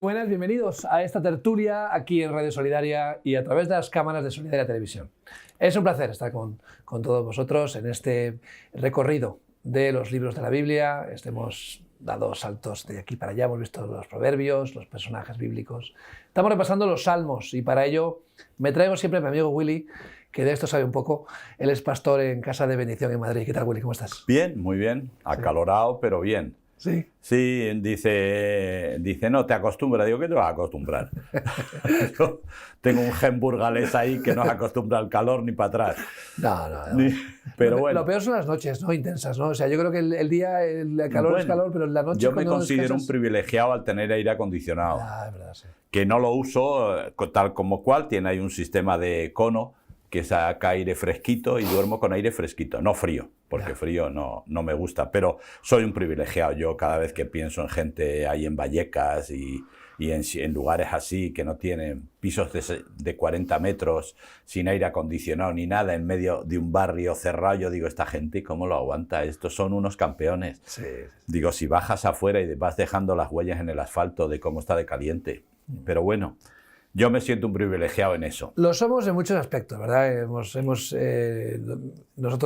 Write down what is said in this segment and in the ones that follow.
Buenas, bienvenidos a esta tertulia aquí en Radio Solidaria y a través de las cámaras de Solidaria Televisión. Es un placer estar con todos vosotros en este recorrido de los libros de la Biblia. Hemos dado saltos de aquí para allá, hemos visto los proverbios, los personajes bíblicos. Estamos repasando los salmos y para ello me traigo siempre a mi amigo Willy, que de esto sabe un poco. Él es pastor en Casa de Bendición en Madrid. ¿Qué tal, Willy? ¿Cómo estás? Bien, muy bien. Acalorado, pero bien. Sí. Sí, dice, no, te acostumbras. Digo, ¿qué te vas a acostumbrar? Yo tengo un gen burgalés ahí que no se acostumbra al calor ni para atrás. No. Pero bueno. Lo peor son las noches, ¿no? Intensas, ¿no? O sea, yo creo que el día, el calor es calor, pero en la noche... Yo me considero un privilegiado al tener aire acondicionado. Es verdad, sí. Que no lo uso tal como cual. Tiene ahí un sistema de cono que saca aire fresquito y duermo con aire fresquito, no frío, porque frío no me gusta, pero soy un privilegiado. Yo cada vez que pienso en gente ahí en Vallecas y en lugares así que no tienen pisos de 40 metros, sin aire acondicionado ni nada, en medio de un barrio cerrado, yo digo, esta gente, ¿cómo lo aguanta? Estos son unos campeones. Sí. Digo, si bajas afuera y vas dejando las huellas en el asfalto de cómo está de caliente. Pero bueno, yo me siento un privilegiado en eso. Lo somos en muchos aspectos, ¿verdad? Nosotros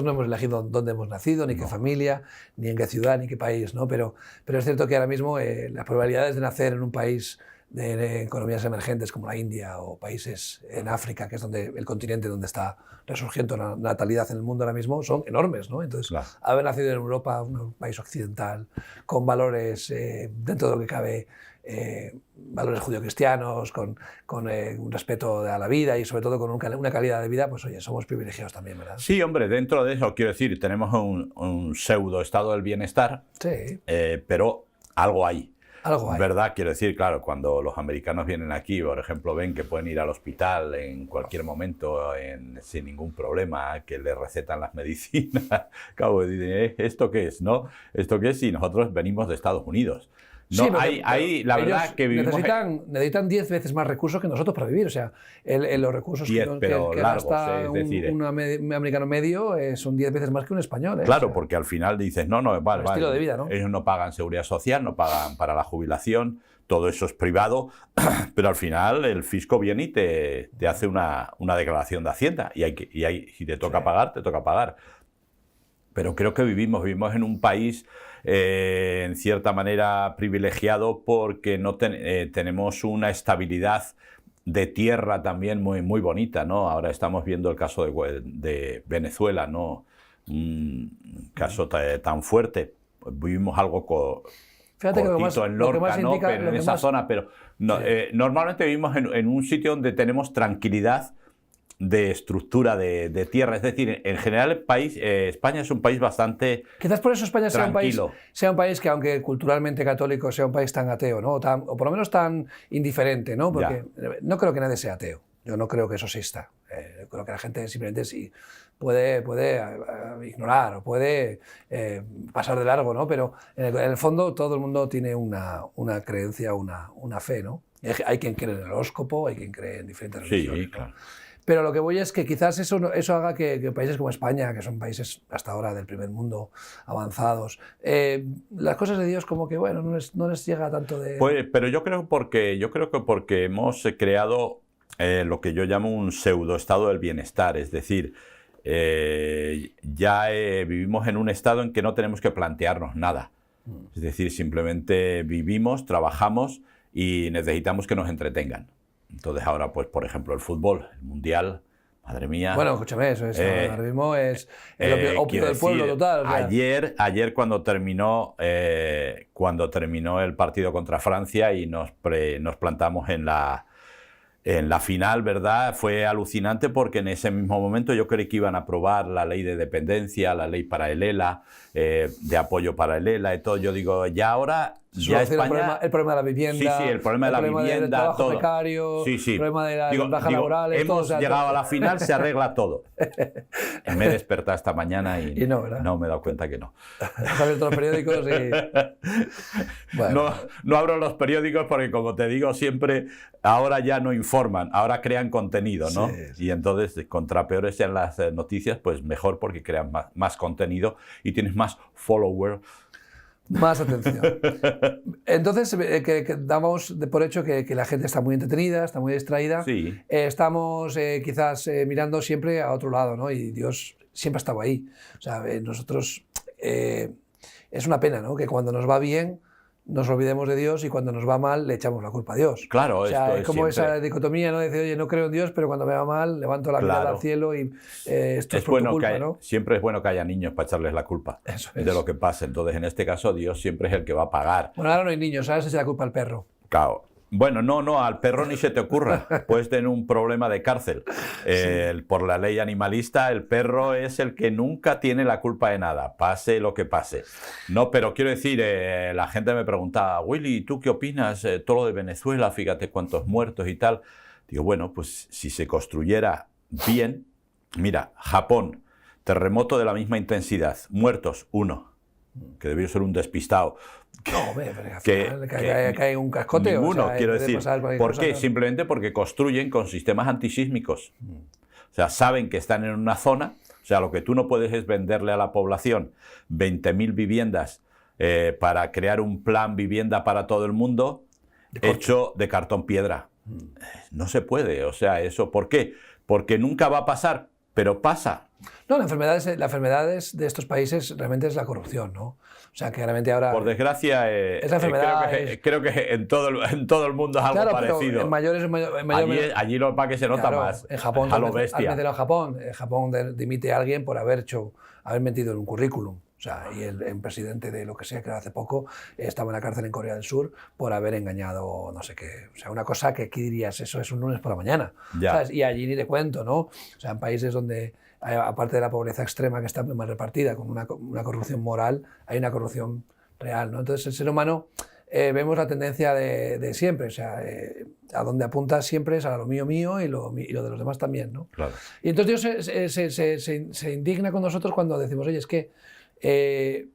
no hemos elegido dónde hemos nacido, ni qué familia, ni en qué ciudad, ni qué país, ¿no? Pero es cierto que ahora mismo las probabilidades de nacer en un país de economías emergentes como la India o países en África, que es el continente donde está resurgiendo la natalidad en el mundo ahora mismo, son enormes, ¿no? Entonces, claro, haber nacido en Europa, un país occidental, con valores dentro de lo que cabe, valores judio-cristianos, con un respeto a la vida y sobre todo con una calidad de vida, pues oye, somos privilegiados también, ¿verdad? Sí, hombre, dentro de eso, quiero decir, tenemos un pseudo estado del bienestar, sí, pero algo hay. Algo hay. ¿Verdad? Quiero decir, claro, cuando los americanos vienen aquí, por ejemplo, ven que pueden ir al hospital en cualquier momento sin ningún problema, que les recetan las medicinas, claro, dicen, ¿esto qué es? ¿No? ¿Esto qué es? Y nosotros venimos de Estados Unidos. No, sí, la verdad que vivimos... Necesitan 10 veces más recursos que nosotros para vivir. O sea, los recursos 10, que gasta un americano medio son 10 veces más que un español. Claro, o sea, porque al final dices, vale, estilo de vida, ¿no? Ellos no pagan seguridad social, no pagan para la jubilación, todo eso es privado, pero al final el fisco viene y te hace una declaración de Hacienda y si te toca pagar, te toca pagar. Pero creo que vivimos en un país en cierta manera privilegiado porque no tenemos una estabilidad de tierra también muy bonita, ¿no? Ahora estamos viendo el caso de Venezuela, ¿no? Un caso tan fuerte. Vivimos algo cortito en Lorca, ¿no? Pero en esa zona, pero no, normalmente vivimos en un sitio donde tenemos tranquilidad de estructura de tierra, es decir, en general el país, España es un país bastante quizás por eso España tranquilo. sea un país que, aunque culturalmente católico, sea un país tan ateo, ¿no? O por lo menos tan indiferente, ¿no? Porque no creo que nadie sea ateo, yo no creo que eso exista. Creo que la gente simplemente sí puede ignorar o puede pasar de largo, ¿no? Pero en el fondo todo el mundo tiene una creencia, una fe, ¿no? Hay quien cree en el horóscopo, hay quien cree en diferentes religiones. Sí, claro. Pero lo que voy es que quizás eso haga que países como España, que son países hasta ahora del primer mundo avanzados, las cosas de Dios como que, bueno, no les llega tanto de... Pues, pero yo creo que porque hemos creado lo que yo llamo un pseudo estado del bienestar, es decir, vivimos en un estado en que no tenemos que plantearnos nada. Es decir, simplemente vivimos, trabajamos y necesitamos que nos entretengan. Entonces ahora, pues, por ejemplo, el fútbol, el Mundial, madre mía. Bueno, escúchame, eso es, ahora mismo es el opio del pueblo total. O sea. Ayer cuando terminó el partido contra Francia y nos plantamos en la final, ¿verdad? Fue alucinante porque en ese mismo momento yo creí que iban a aprobar la ley de dependencia, la ley para el ELA, de apoyo para el ELA y todo. Yo digo, ya ahora... Ya España... el problema de la vivienda, el problema de la vivienda, del trabajo todo. precario, el problema de las bajas laborales, hemos todo, llegado a la final, se arregla todo. Me he despertado esta mañana y no, ¿verdad? No me he dado cuenta que no. Has abierto los periódicos y... Bueno. No abro los periódicos porque, como te digo siempre, ahora ya no informan, ahora crean contenido, ¿no? Sí. Y entonces, contra peores sean las noticias, pues mejor porque crean más contenido y tienes más followers. Más atención. Entonces, que damos por hecho que la gente está muy entretenida, está muy distraída. Sí. Estamos quizás mirando siempre a otro lado, ¿no? Y Dios siempre ha estado ahí. O sea, nosotros... es una pena, ¿no? Que cuando nos va bien nos olvidemos de Dios y cuando nos va mal le echamos la culpa a Dios. Claro, o sea, esto es como siempre... esa dicotomía, ¿no? Decir, oye, no creo en Dios, pero cuando me va mal levanto la mirada al cielo y esto es por tu culpa, ¿no? Siempre es bueno que haya niños para echarles la culpa de lo que pasa. Entonces, en este caso, Dios siempre es el que va a pagar. Bueno, ahora no hay niños, ahora se echa la culpa al perro. Claro. Bueno, no, al perro ni se te ocurra. Puedes tener un problema de cárcel. Sí. Por la ley animalista, el perro es el que nunca tiene la culpa de nada, pase lo que pase. No, pero quiero decir, la gente me preguntaba, Willy, ¿tú qué opinas? Todo lo de Venezuela, fíjate cuántos muertos y tal. Digo, bueno, pues si se construyera bien, mira, Japón, terremoto de la misma intensidad, muertos, 1, que debió ser un despistado. No, pero que hay un cascote. Ninguno, o sea, quiero decir. ¿Por qué? ¿No? Simplemente porque construyen con sistemas antisísmicos. O sea, saben que están en una zona. O sea, lo que tú no puedes es venderle a la población 20.000 viviendas para crear un plan vivienda para todo el mundo hecho de cartón piedra. No se puede. O sea, ¿eso por qué? Porque nunca va a pasar, pero pasa. No, la enfermedad de estos países realmente es la corrupción, ¿no? O sea, que realmente ahora... Por desgracia, esa enfermedad creo que en todo el mundo es algo claro, parecido. Allí lo que se nota claro, más. En Japón, a lo bestia. En Japón dimite a alguien por haber mentido en un currículum. O sea, y el presidente de lo que sea, que hace poco, estaba en la cárcel en Corea del Sur por haber engañado no sé qué. O sea, una cosa que aquí dirías, eso es un lunes por la mañana. ¿Sabes? Y allí ni te cuento, ¿no? O sea, en países donde, aparte de la pobreza extrema que está muy mal repartida, con una corrupción moral, hay una corrupción real, ¿no? Entonces, el ser humano, vemos la tendencia de siempre. O sea, a donde apunta siempre es a lo mío y lo de los demás también, ¿no? Claro. Y entonces Dios se indigna con nosotros cuando decimos, oye, es que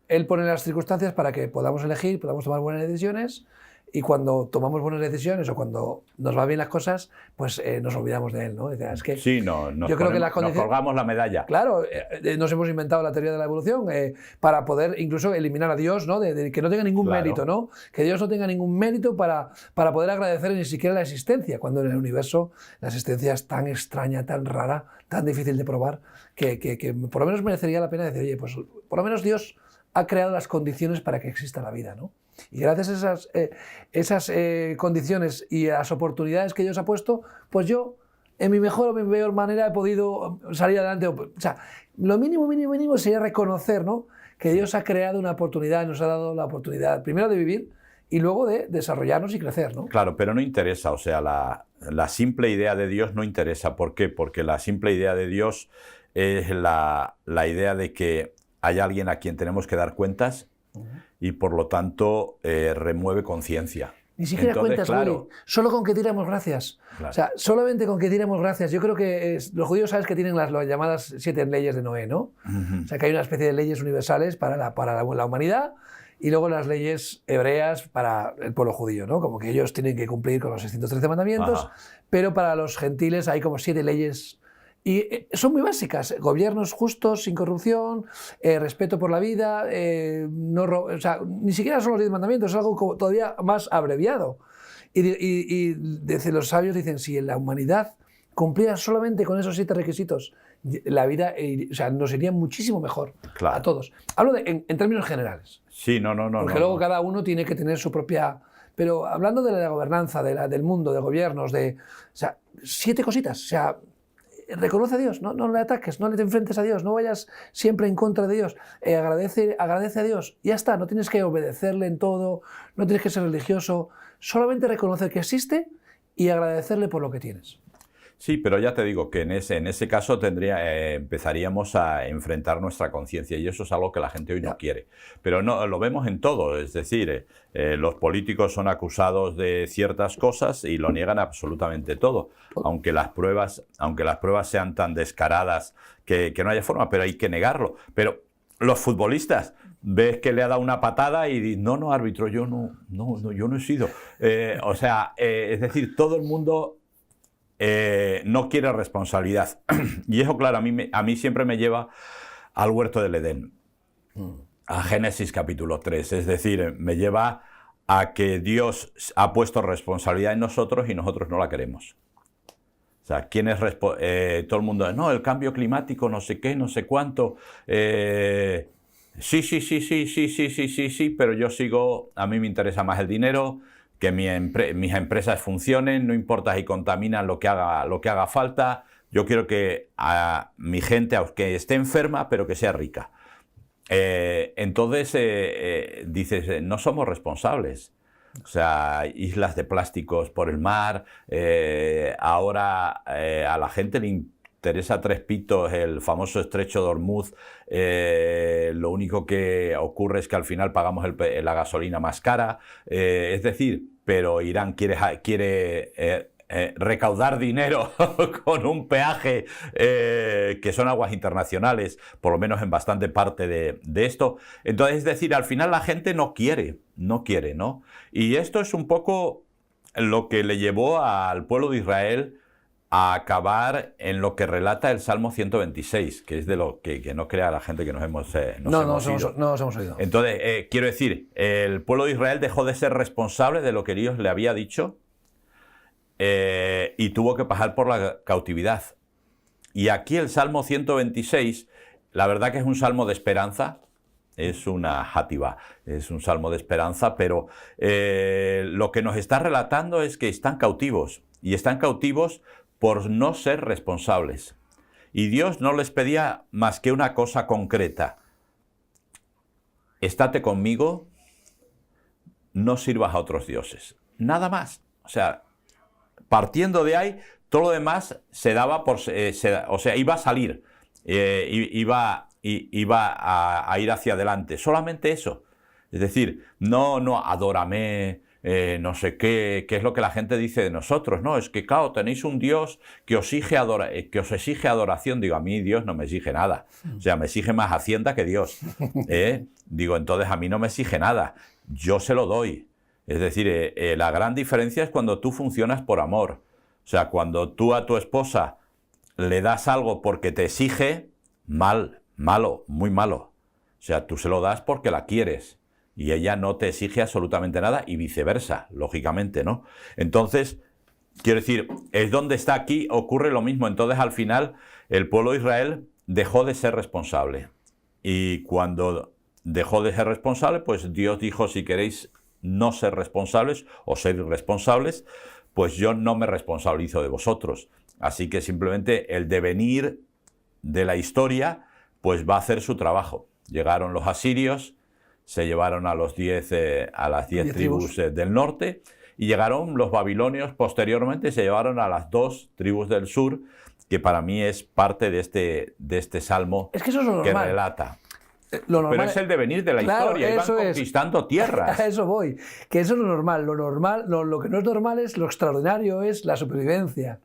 Él pone las circunstancias para que podamos elegir, podamos tomar buenas decisiones, y cuando tomamos buenas decisiones o cuando nos van bien las cosas, pues nos olvidamos de Él, ¿no? Es que sí, yo creo que nos colgamos la medalla. Claro, nos hemos inventado la teoría de la evolución para poder incluso eliminar a Dios, ¿no? De que no tenga ningún mérito, ¿no? Que Dios no tenga ningún mérito para poder agradecer ni siquiera la existencia, cuando en el universo la existencia es tan extraña, tan rara, tan difícil de probar, que por lo menos merecería la pena decir, oye, pues por lo menos Dios ha creado las condiciones para que exista la vida, ¿no? Y gracias a esas condiciones y a las oportunidades que Dios ha puesto, pues yo, en mi mejor o mi peor manera, he podido salir adelante. O sea, lo mínimo sería reconocer, ¿no?, que Dios ha creado una oportunidad, nos ha dado la oportunidad, primero de vivir y luego de desarrollarnos y crecer, ¿no? Claro, pero no interesa, o sea, la simple idea de Dios no interesa. ¿Por qué? Porque la simple idea de Dios es la idea de que hay alguien a quien tenemos que dar cuentas, y por lo tanto remueve conciencia. Ni siquiera cuentas, claro, Willy, solo con que tiramos gracias. Claro. O sea, solamente con que tiramos gracias. Yo creo que los judíos, sabes que tienen las llamadas 7 leyes de Noé, ¿no? O sea, que hay una especie de leyes universales para la humanidad, y luego las leyes hebreas para el pueblo judío, ¿no? Como que ellos tienen que cumplir con los 613 mandamientos, pero para los gentiles hay como 7 leyes. Y son muy básicas: gobiernos justos, sin corrupción, respeto por la vida, o sea, ni siquiera son los 10 mandamientos, es algo todavía más abreviado. Y los sabios dicen, si la humanidad cumpliera solamente con esos 7 requisitos, la vida o sea, nos iría muchísimo mejor, claro, a todos. Hablo en términos generales. Sí, no. Porque luego cada uno tiene que tener su propia... Pero hablando de la gobernanza, del mundo, de gobiernos, o sea, 7 cositas, o sea... Reconoce a Dios, no le ataques, no le te enfrentes a Dios, no vayas siempre en contra de Dios, agradece a Dios, ya está, no tienes que obedecerle en todo, no tienes que ser religioso, solamente reconocer que existe y agradecerle por lo que tienes. Sí, pero ya te digo que en ese caso empezaríamos a enfrentar nuestra conciencia, y eso es algo que la gente hoy no quiere. Pero no, lo vemos en todo, es decir, los políticos son acusados de ciertas cosas y lo niegan absolutamente todo, aunque las pruebas sean tan descaradas que no haya forma, pero hay que negarlo. Pero los futbolistas, ves que le ha dado una patada y dices, no, árbitro, yo no he sido. O sea, es decir, todo el mundo... no quiere responsabilidad. Y eso, claro, a mí siempre me lleva al huerto del Edén. a Génesis capítulo 3, es decir, me lleva a que Dios ha puesto responsabilidad en nosotros y nosotros no la queremos. O sea, ¿quién es todo el mundo? No, el cambio climático, no sé qué, no sé cuánto. Sí, pero yo sigo, a mí me interesa más el dinero, que mis empresas funcionen, no importa si contaminan lo que haga falta. Yo quiero que a mi gente, aunque esté enferma, pero que sea rica. Entonces dices, no somos responsables. O sea, islas de plásticos por el mar, ahora a la gente le interesa tres pitos el famoso estrecho de Hormuz, lo único que ocurre es que al final pagamos la gasolina más cara, es decir, pero Irán quiere recaudar dinero con un peaje que son aguas internacionales, por lo menos en bastante parte de esto. Entonces, es decir, al final la gente no quiere, ¿no? Y esto es un poco lo que le llevó al pueblo de Israel a acabar en lo que relata el Salmo 126, que es de lo que no crea la gente que nos hemos ido. No nos hemos oído. Entonces, quiero decir, el pueblo de Israel dejó de ser responsable de lo que Dios le había dicho, y tuvo que pasar por la cautividad. Y aquí el Salmo 126, la verdad que es un salmo de esperanza, es una játiva, es un salmo de esperanza, pero lo que nos está relatando es que están cautivos, y están cautivos por no ser responsables. Y Dios no les pedía más que una cosa concreta: estate conmigo, no sirvas a otros dioses. Nada más. O sea, partiendo de ahí, todo lo demás se daba por... o sea, iba a salir, iba a ir hacia adelante. Solamente eso. Es decir, no, adórame, no sé qué es lo que la gente dice de nosotros. No, es que, claro, tenéis un Dios que os exige adoración. Digo, a mí Dios no me exige nada. O sea, me exige más Hacienda que Dios. Digo, entonces a mí no me exige nada. Yo se lo doy. Es decir, la gran diferencia es cuando tú funcionas por amor. O sea, cuando tú a tu esposa le das algo porque te exige, malo, muy malo. O sea, tú se lo das porque la quieres y ella no te exige absolutamente nada, y viceversa, lógicamente, ¿no? Entonces, quiero decir, es donde está aquí, ocurre lo mismo. Entonces, al final, el pueblo de Israel dejó de ser responsable. Y cuando dejó de ser responsable, pues Dios dijo, si queréis no ser responsables o ser irresponsables, pues yo no me responsabilizo de vosotros. Así que simplemente el devenir de la historia pues va a hacer su trabajo. Llegaron los asirios, se llevaron a las 10 tribus del norte, y llegaron los babilonios posteriormente, se llevaron a las 2 tribus del sur, que para mí es parte de este salmo, es que eso es lo que normal. Relata. Lo normal, pero es el devenir de la historia, iban conquistando tierras. A eso voy, que eso es lo normal. Lo que no es normal es lo extraordinario, es la supervivencia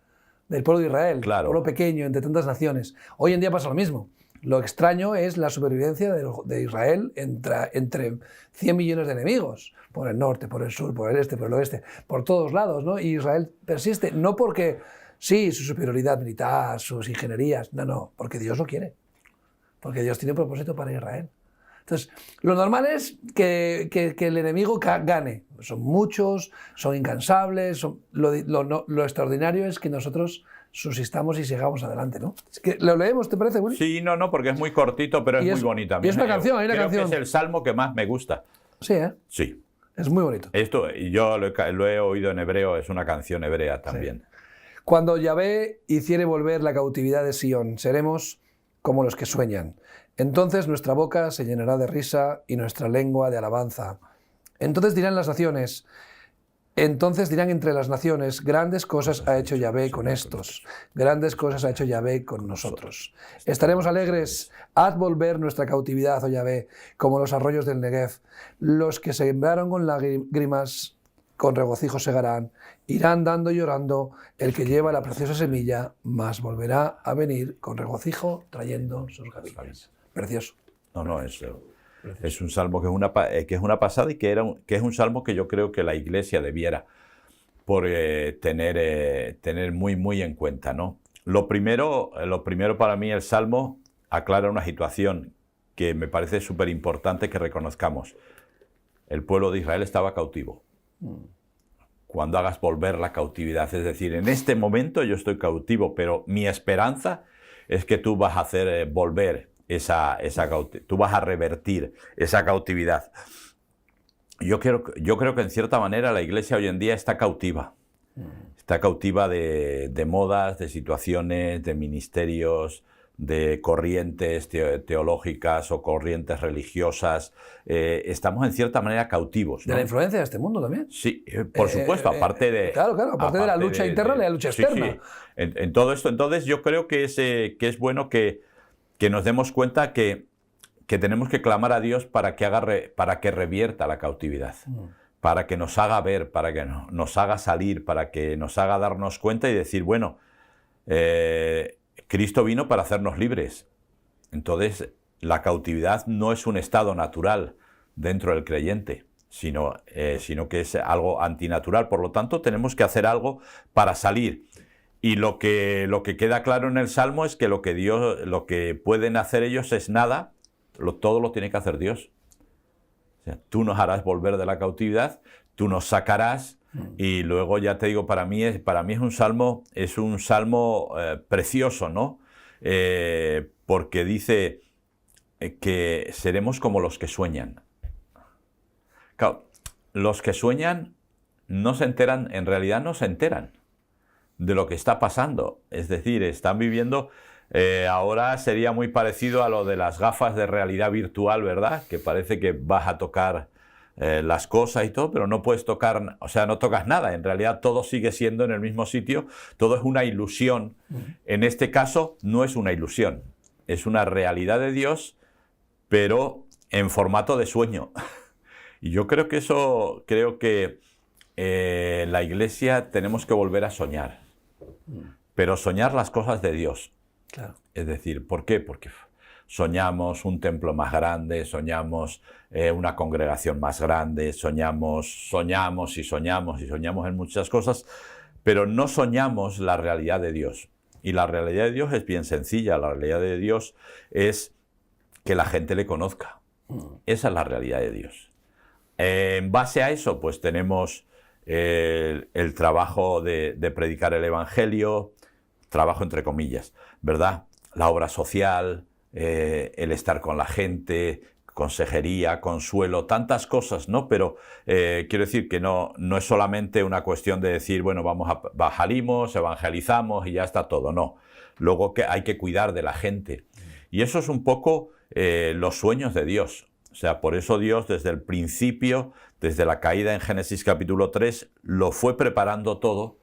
del pueblo de Israel, Claro. pueblo pequeño entre tantas naciones. Hoy en día pasa lo mismo. Lo extraño es la supervivencia de Israel entre 100 millones de enemigos, por el norte, por el sur, por el este, por el oeste, por todos lados, ¿no? Y Israel persiste, no porque, sí, su superioridad militar, sus ingenierías, no, porque Dios lo quiere. Porque Dios tiene un propósito para Israel. Entonces, lo normal es que el enemigo gane. Son muchos, son incansables. Lo extraordinario es que nosotros subsistamos y sigamos adelante, ¿no? Es que lo leemos, ¿te parece, Willy? Sí, no, porque es muy cortito, pero es muy bonita. Y es una canción, hay una Creo canción. que es el salmo que más me gusta. Sí, ¿eh? Sí. Es muy bonito. Esto, yo lo he oído en hebreo, es una canción hebrea también. Sí. Cuando Yahvé hiciere volver la cautividad de Sión, seremos como los que sueñan. Entonces nuestra boca se llenará de risa y nuestra lengua de alabanza. Entonces dirán entre las naciones, grandes cosas ha hecho Yahvé con estos, grandes cosas ha hecho Yahvé con nosotros. Estaremos alegres, haz volver nuestra cautividad, oh Yahvé, como los arroyos del Negev. Los que sembraron con lágrimas, con regocijo segarán, irán dando y llorando, el que lleva la preciosa semilla, mas volverá a venir con regocijo trayendo sus gavillas. Precioso. No, es un salmo que es una pasada, y que es un salmo que yo creo que la Iglesia debiera tener muy, muy en cuenta, ¿no? Lo primero para mí, el salmo aclara una situación que me parece súper importante que reconozcamos. El pueblo de Israel estaba cautivo. Cuando hagas volver la cautividad, es decir, en este momento yo estoy cautivo, pero mi esperanza es que tú vas a hacer volver esa cautividad, tú vas a revertir esa cautividad. Yo creo que en cierta manera la Iglesia hoy en día está cautiva. Está cautiva de modas, de situaciones, de ministerios, de corrientes teológicas o corrientes religiosas. Estamos en cierta manera cautivos, ¿no? ¿De la influencia de este mundo también? Sí, por supuesto, aparte de... Claro, aparte de la lucha interna y la lucha externa. Sí. En todo esto, entonces yo creo que es bueno que nos demos cuenta que tenemos que clamar a Dios para que revierta la cautividad. Para que nos haga ver, para que nos haga salir, para que nos haga darnos cuenta y decir, bueno, Cristo vino para hacernos libres. Entonces, la cautividad no es un estado natural dentro del creyente, sino que es algo antinatural. Por lo tanto, tenemos que hacer algo para salir. Y lo que queda claro en el Salmo es que lo que pueden hacer ellos es nada, todo lo tiene que hacer Dios. O sea, tú nos harás volver de la cautividad, tú nos sacarás, y luego ya te digo, para mí es un salmo precioso, ¿no? Porque dice que seremos como los que sueñan. Claro, los que sueñan no se enteran, en realidad no se enteran de lo que está pasando. Es decir, están viviendo... ahora sería muy parecido a lo de las gafas de realidad virtual, ¿verdad? Que parece que vas a tocar las cosas y todo, pero no puedes tocar, o sea, no tocas nada. En realidad todo sigue siendo en el mismo sitio, todo es una ilusión. En este caso no es una ilusión, es una realidad de Dios, pero en formato de sueño. Y yo creo que la Iglesia tenemos que volver a soñar, pero soñar las cosas de Dios. Claro. Es decir, ¿por qué? Porque soñamos un templo más grande, soñamos una congregación más grande, soñamos en muchas cosas, pero no soñamos la realidad de Dios. Y la realidad de Dios es bien sencilla, la realidad de Dios es que la gente le conozca. Esa es la realidad de Dios. En base a eso, pues tenemos el trabajo de predicar el Evangelio, trabajo entre comillas, ¿verdad? La obra social, el estar con la gente, consejería, consuelo, tantas cosas, ¿no? Pero quiero decir que no es solamente una cuestión de decir, bueno, salimos, evangelizamos y ya está todo, no. Luego que hay que cuidar de la gente. Y eso es un poco los sueños de Dios. O sea, por eso Dios desde el principio, desde la caída en Génesis capítulo 3, lo fue preparando todo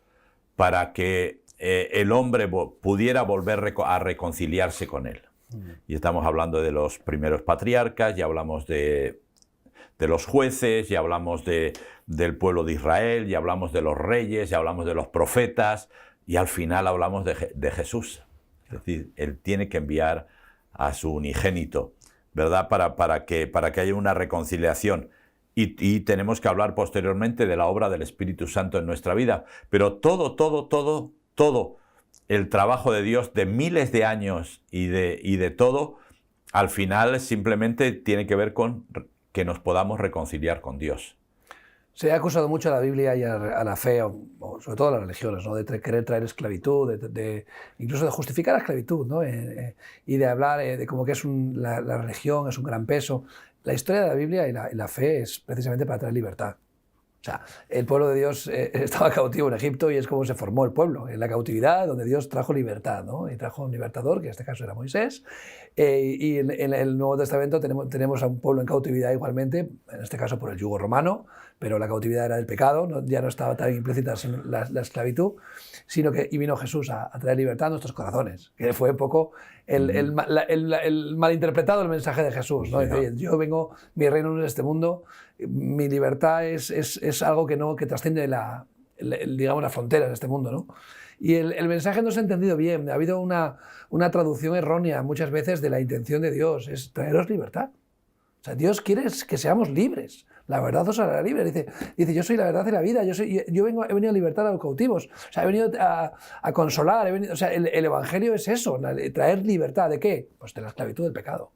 para que el hombre pudiera volver a reconciliarse con él. Y estamos hablando de los primeros patriarcas, ya hablamos de los jueces, ya hablamos del pueblo de Israel, ya hablamos de los reyes, ya hablamos de los profetas, y al final hablamos de Jesús. Es decir, Él tiene que enviar a su unigénito, ¿verdad? Para que haya una reconciliación. Y tenemos que hablar posteriormente de la obra del Espíritu Santo en nuestra vida. Pero todo el trabajo de Dios de miles de años y de todo, al final simplemente tiene que ver con que nos podamos reconciliar con Dios. Se ha acusado mucho a la Biblia y a la fe, o sobre todo a las religiones, ¿no? De querer traer esclavitud, incluso de justificar la esclavitud, ¿no? Y de hablar de como que la religión es un gran peso. La historia de la Biblia y la fe es precisamente para traer libertad. O sea, el pueblo de Dios estaba cautivo en Egipto y es como se formó el pueblo, en la cautividad, donde Dios trajo libertad, ¿no? Y trajo un libertador, que en este caso era Moisés. Y en el Nuevo Testamento tenemos a un pueblo en cautividad igualmente, en este caso por el yugo romano, pero la cautividad era del pecado, ya no estaba tan implícita la esclavitud, sino que vino Jesús a traer libertad a nuestros corazones, que fue un poco el malinterpretado el mensaje de Jesús, ¿no? Sí, Dice, yo vengo, mi reino no es este mundo, mi libertad es algo que trasciende digamos, las fronteras de este mundo, ¿no? Y el mensaje no se ha entendido bien, ha habido una traducción errónea muchas veces de la intención de Dios, es traeros libertad. O sea, Dios quiere que seamos libres. La verdad os hará libres. Dice, yo soy la verdad y la vida. He venido a libertar a los cautivos. O sea, he venido a consolar. O sea, el Evangelio es eso, traer libertad. ¿De qué? Pues de la esclavitud del pecado.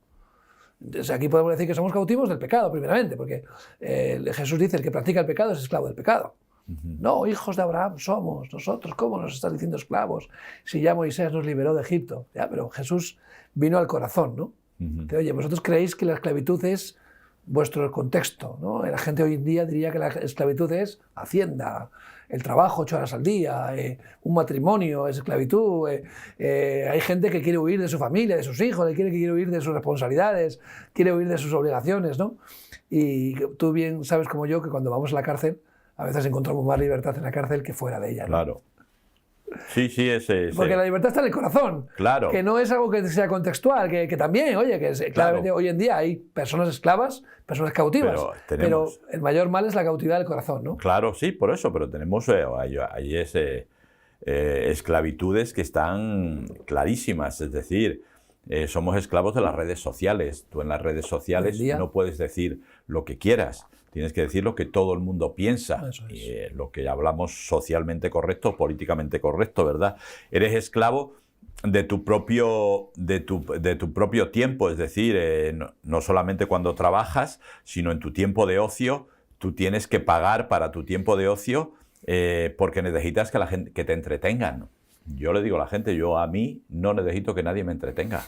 Entonces, aquí podemos decir que somos cautivos del pecado, primeramente, porque Jesús dice, el que practica el pecado es esclavo del pecado. No, hijos de Abraham somos nosotros, ¿cómo nos estás diciendo esclavos? Si ya Moisés nos liberó de Egipto. Ya, pero Jesús vino al corazón, ¿no? Dice, oye, vosotros creéis que la esclavitud es vuestro contexto, ¿no? La gente hoy en día diría que la esclavitud es Hacienda, el trabajo 8 horas al día, un matrimonio es esclavitud, hay gente que quiere huir de su familia, de sus hijos, que quiere huir de sus responsabilidades, quiere huir de sus obligaciones, ¿no? Y tú bien sabes como yo que cuando vamos a la cárcel a veces encontramos más libertad en la cárcel que fuera de ella, ¿no? Claro. Sí, sí, porque la libertad está en el corazón, claro. Que no es algo que sea contextual, que también, oye, que claramente hoy en día hay personas esclavas, personas cautivas, pero el mayor mal es la cautividad del corazón, ¿no? Claro, sí, por eso, pero tenemos ahí esclavitudes que están clarísimas, es decir, somos esclavos de las redes sociales. Tú en las redes sociales no puedes decir lo que quieras. Tienes que decir lo que todo el mundo piensa, lo que hablamos socialmente correcto, políticamente correcto, ¿verdad? Eres esclavo de tu propio tiempo, es decir, no solamente cuando trabajas, sino en tu tiempo de ocio. Tú tienes que pagar para tu tiempo de ocio porque necesitas que te entretengan. Yo le digo a la gente, a mí no necesito que nadie me entretenga,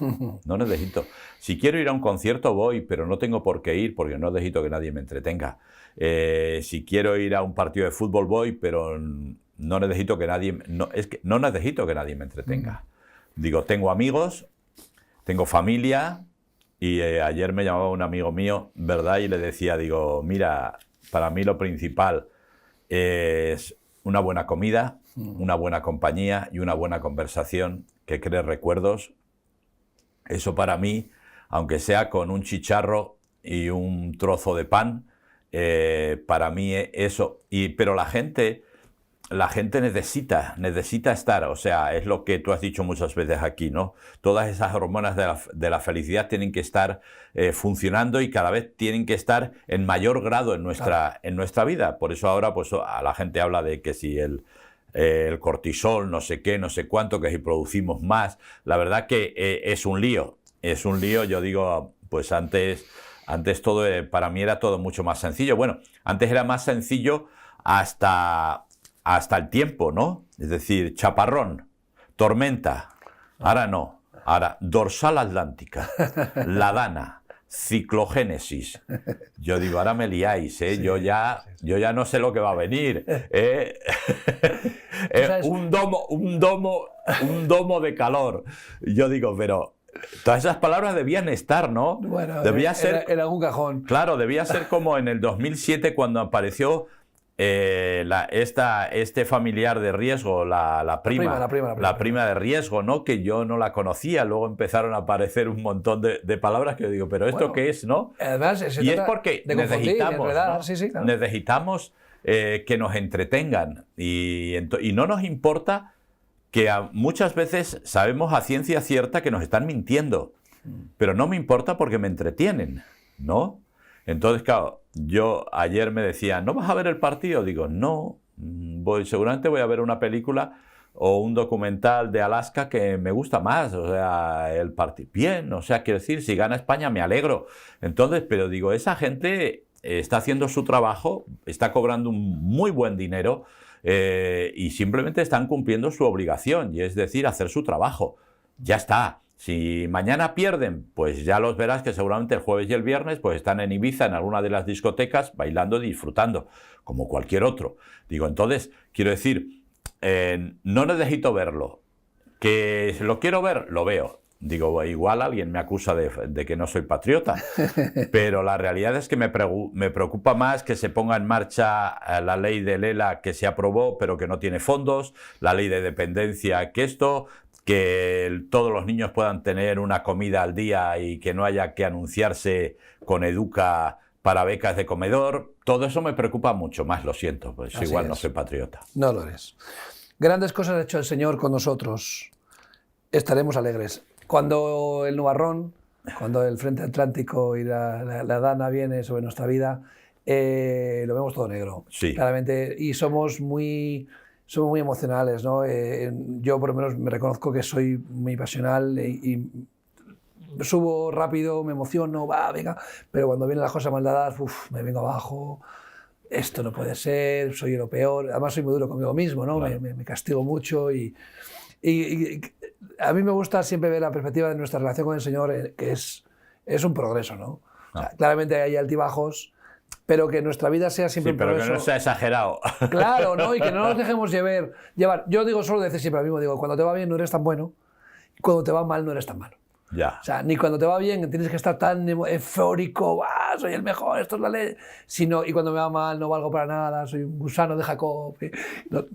no necesito. Si quiero ir a un concierto voy, pero no tengo por qué ir porque no necesito que nadie me entretenga. Si quiero ir a un partido de fútbol voy, pero no necesito que nadie, no necesito que nadie me entretenga. Digo, tengo amigos, tengo familia y ayer me llamaba un amigo mío, ¿verdad? Y le decía, digo, mira, para mí lo principal es una buena comida, una buena compañía y una buena conversación que cree recuerdos. Eso para mí, aunque sea con un chicharro y un trozo de pan, para mí eso. Pero la gente necesita estar, o sea, es lo que tú has dicho muchas veces aquí, ¿no? Todas esas hormonas de la felicidad tienen que estar funcionando y cada vez tienen que estar en mayor grado en nuestra vida. Por eso ahora pues a la gente habla de que si el cortisol, no sé qué, no sé cuánto, que si producimos más. La verdad que es un lío, yo digo, pues antes todo, para mí era todo mucho más sencillo. Bueno, antes era más sencillo hasta el tiempo, ¿no? Es decir, chaparrón, tormenta, ahora no, ahora dorsal atlántica, la Dana, ciclogénesis. Yo digo, ahora me liáis, ¿eh? Sí, yo ya no sé lo que va a venir. Un domo de calor. Yo digo, pero todas esas palabras debían estar, ¿no? Bueno, debía ser en algún cajón. Claro, debía ser como en el 2007 cuando apareció este familiar de riesgo, la prima de riesgo, ¿no? Que yo no la conocía. Luego empezaron a aparecer un montón de palabras que yo digo, ¿pero esto qué es, no? Además, y es porque necesitamos, ¿no? Sí, claro. Necesitamos que nos entretengan y no nos importa que muchas veces sabemos a ciencia cierta que nos están mintiendo, pero no me importa porque me entretienen, ¿no? Entonces, claro, yo ayer me decían, ¿no vas a ver el partido? Digo, no, seguramente voy a ver una película o un documental de Alaska que me gusta más, o sea, el partido. Bien, o sea, quiero decir, si gana España me alegro. Entonces, pero digo, esa gente está haciendo su trabajo, está cobrando un muy buen dinero y simplemente están cumpliendo su obligación, y es decir, hacer su trabajo. Ya está. Si mañana pierden, pues ya los verás que seguramente el jueves y el viernes pues están en Ibiza, en alguna de las discotecas, bailando y disfrutando, como cualquier otro. Digo, entonces, quiero decir, no necesito verlo. Que lo quiero ver, lo veo. Digo, igual alguien me acusa de que no soy patriota, pero la realidad es que me preocupa más que se ponga en marcha la ley del ELA que se aprobó, pero que no tiene fondos, la ley de dependencia, que todos los niños puedan tener una comida al día y que no haya que anunciarse con Educa para becas de comedor. Todo eso me preocupa mucho más, lo siento, pues así igual no soy patriota. No lo eres. Grandes cosas ha hecho el Señor con nosotros. Estaremos alegres. Cuando el nubarrón, cuando el Frente Atlántico y la Dana viene sobre nuestra vida, lo vemos todo negro, sí. Claramente, y somos muy emocionales, ¿no? Yo por lo menos me reconozco que soy muy pasional y subo rápido, me emociono, va, venga, pero cuando vienen las cosas mal dadas, me vengo abajo, esto no puede ser, soy lo peor, además soy muy duro conmigo mismo, ¿no? Claro. Me castigo mucho y a mí me gusta siempre ver la perspectiva de nuestra relación con el Señor, que es un progreso, ¿no? O sea, claramente hay altibajos, pero que nuestra vida sea siempre un progreso. Pero que no sea exagerado. Claro, ¿no? Y que no nos dejemos llevar. Yo digo, solo decir siempre lo mismo, digo, cuando te va bien no eres tan bueno, y cuando te va mal no eres tan malo. Ya. O sea, ni cuando te va bien tienes que estar tan eufórico, soy el mejor, esto es la ley, sino, y cuando me va mal no valgo para nada, soy un gusano de Jacob. No,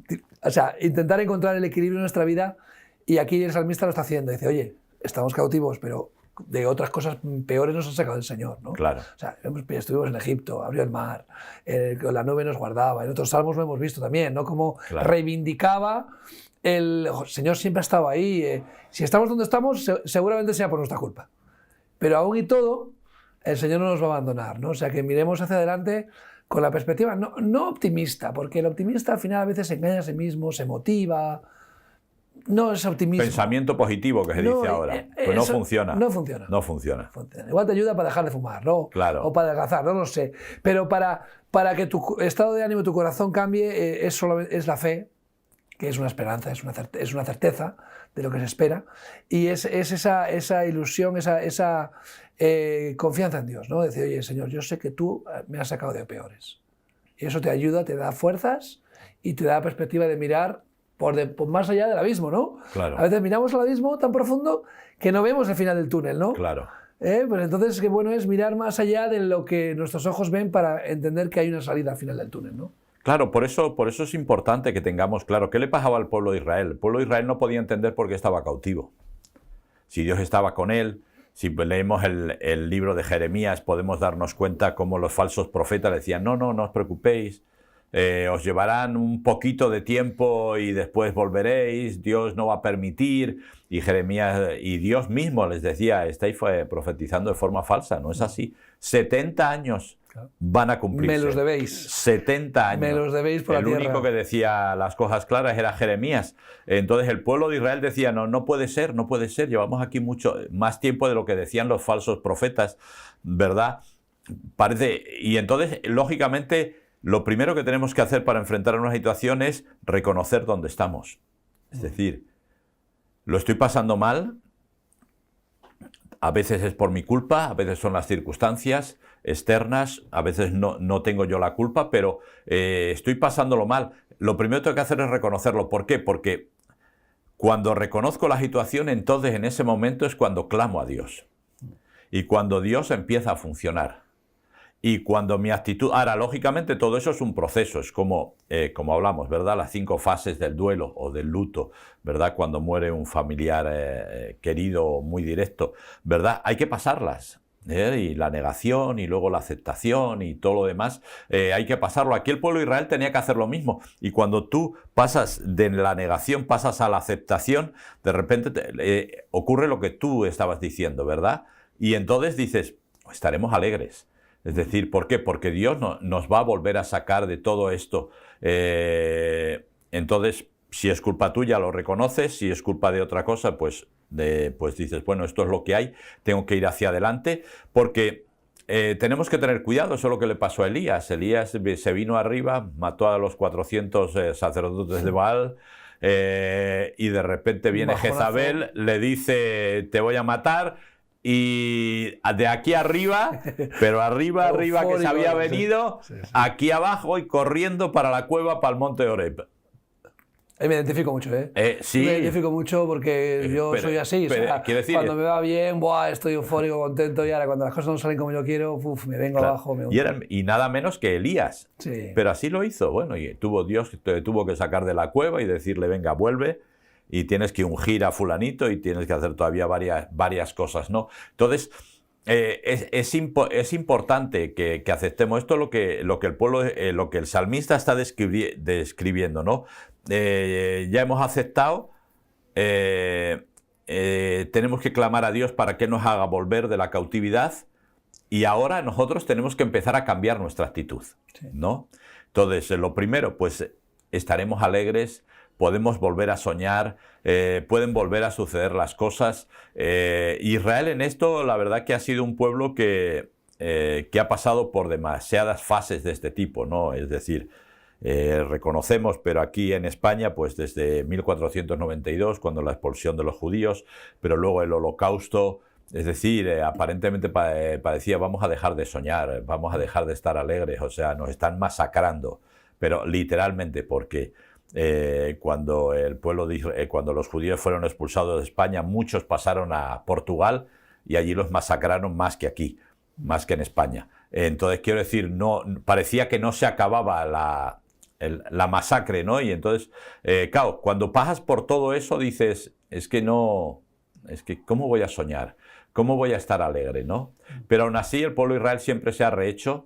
o sea, intentar encontrar el equilibrio en nuestra vida, y aquí el salmista lo está haciendo, dice, oye, estamos cautivos, pero de otras cosas peores nos ha sacado el Señor, ¿no? Claro. O sea, estuvimos en Egipto, abrió el mar, la nube nos guardaba, en otros salmos lo hemos visto también, ¿no? Como reivindicaba el Señor siempre ha estado ahí. Si estamos donde estamos, seguramente sea por nuestra culpa. Pero aún y todo, el Señor no nos va a abandonar, ¿no? O sea, que miremos hacia adelante con la perspectiva no optimista, porque el optimista al final a veces se engaña a sí mismo, se motiva. No es optimismo. Pensamiento positivo que se dice ahora. Pues no funciona. No funciona. No funciona. Igual te ayuda para dejar de fumar, ¿no? Claro. O para adelgazar, no lo sé. Pero para que tu estado de ánimo, tu corazón cambie, es la fe, que es una esperanza, es una certeza de lo que se espera, y es esa ilusión, esa confianza en Dios, ¿no? Decir, oye, Señor, yo sé que tú me has sacado de peores. Y eso te ayuda, te da fuerzas y te da perspectiva de mirar por más allá del abismo, ¿no? Claro. A veces miramos al abismo tan profundo que no vemos el final del túnel, ¿no? Claro. Pues entonces qué bueno es mirar más allá de lo que nuestros ojos ven para entender que hay una salida al final del túnel, ¿no? Claro, por eso es importante que tengamos claro qué le pasaba al pueblo de Israel. El pueblo de Israel no podía entender por qué estaba cautivo. Si Dios estaba con él, si leemos el libro de Jeremías, podemos darnos cuenta cómo los falsos profetas decían, no os preocupéis, os llevarán un poquito de tiempo y después volveréis, Dios no va a permitir. Y Jeremías y Dios mismo les decía, estáis profetizando de forma falsa, no es así. 70 años van a cumplirse. Me los debéis. 70 años. Me los debéis por la tierra. El único que decía las cosas claras era Jeremías. Entonces el pueblo de Israel decía, no puede ser, llevamos aquí mucho más tiempo de lo que decían los falsos profetas, ¿verdad? Y entonces, lógicamente, lo primero que tenemos que hacer para enfrentar una situación es reconocer dónde estamos. Es decir, lo estoy pasando mal, a veces es por mi culpa, a veces son las circunstancias externas, a veces no tengo yo la culpa, pero estoy pasándolo mal. Lo primero que tengo que hacer es reconocerlo. ¿Por qué? Porque cuando reconozco la situación, entonces en ese momento es cuando clamo a Dios. Y cuando Dios empieza a funcionar. Y cuando mi actitud... Ahora, lógicamente, todo eso es un proceso. Es como hablamos, ¿verdad? Las 5 fases del duelo o del luto, ¿verdad? Cuando muere un familiar querido muy directo, ¿verdad? Hay que pasarlas. Y la negación y luego la aceptación y todo lo demás, hay que pasarlo. Aquí el pueblo de Israel tenía que hacer lo mismo. Y cuando tú pasas de la negación, pasas a la aceptación, de repente ocurre lo que tú estabas diciendo, ¿verdad? Y entonces dices, estaremos alegres. Es decir, ¿por qué? Porque Dios nos va a volver a sacar de todo esto. Entonces, si es culpa tuya, lo reconoces. Si es culpa de otra cosa, pues dices, bueno, esto es lo que hay, tengo que ir hacia adelante. Porque tenemos que tener cuidado, eso es lo que le pasó a Elías. Elías se vino arriba, mató a los 400 sacerdotes de Baal. Y de repente viene Jezabel, le dice, te voy a matar. Y de aquí arriba, pero arriba que se había venido, aquí abajo y corriendo para la cueva, para el monte Oreb. Me identifico mucho, Sí. Me identifico mucho porque yo soy así. Quiero decir, cuando me va bien, estoy eufórico, contento, y ahora cuando las cosas no salen como yo quiero, me vengo abajo. Y nada menos que Elías. Sí. Pero así lo hizo. Bueno, y Dios tuvo que sacar de la cueva y decirle, venga, vuelve. Y tienes que ungir a fulanito y tienes que hacer todavía varias cosas, ¿no? Entonces, es importante que aceptemos esto, lo que el pueblo, lo que el salmista está describiendo, ¿no? Ya hemos aceptado, tenemos que clamar a Dios para que nos haga volver de la cautividad, y ahora nosotros tenemos que empezar a cambiar nuestra actitud, ¿no? Entonces, lo primero, pues estaremos alegres, podemos volver a soñar, pueden volver a suceder las cosas. Israel en esto, la verdad que ha sido un pueblo que ha pasado por demasiadas fases de este tipo, ¿no? Es decir, reconocemos, pero aquí en España, pues desde 1492, cuando la expulsión de los judíos, pero luego el Holocausto, es decir, aparentemente parecía vamos a dejar de soñar, vamos a dejar de estar alegres, o sea, nos están masacrando, pero literalmente porque cuando cuando los judíos fueron expulsados de España, muchos pasaron a Portugal y allí los masacraron más que aquí, más que en España. Entonces, quiero decir, no, parecía que no se acababa la masacre, ¿no? Y entonces, claro, cuando pasas por todo eso dices, ¿cómo voy a soñar? ¿Cómo voy a estar alegre, no? Pero aún así el pueblo de Israel siempre se ha rehecho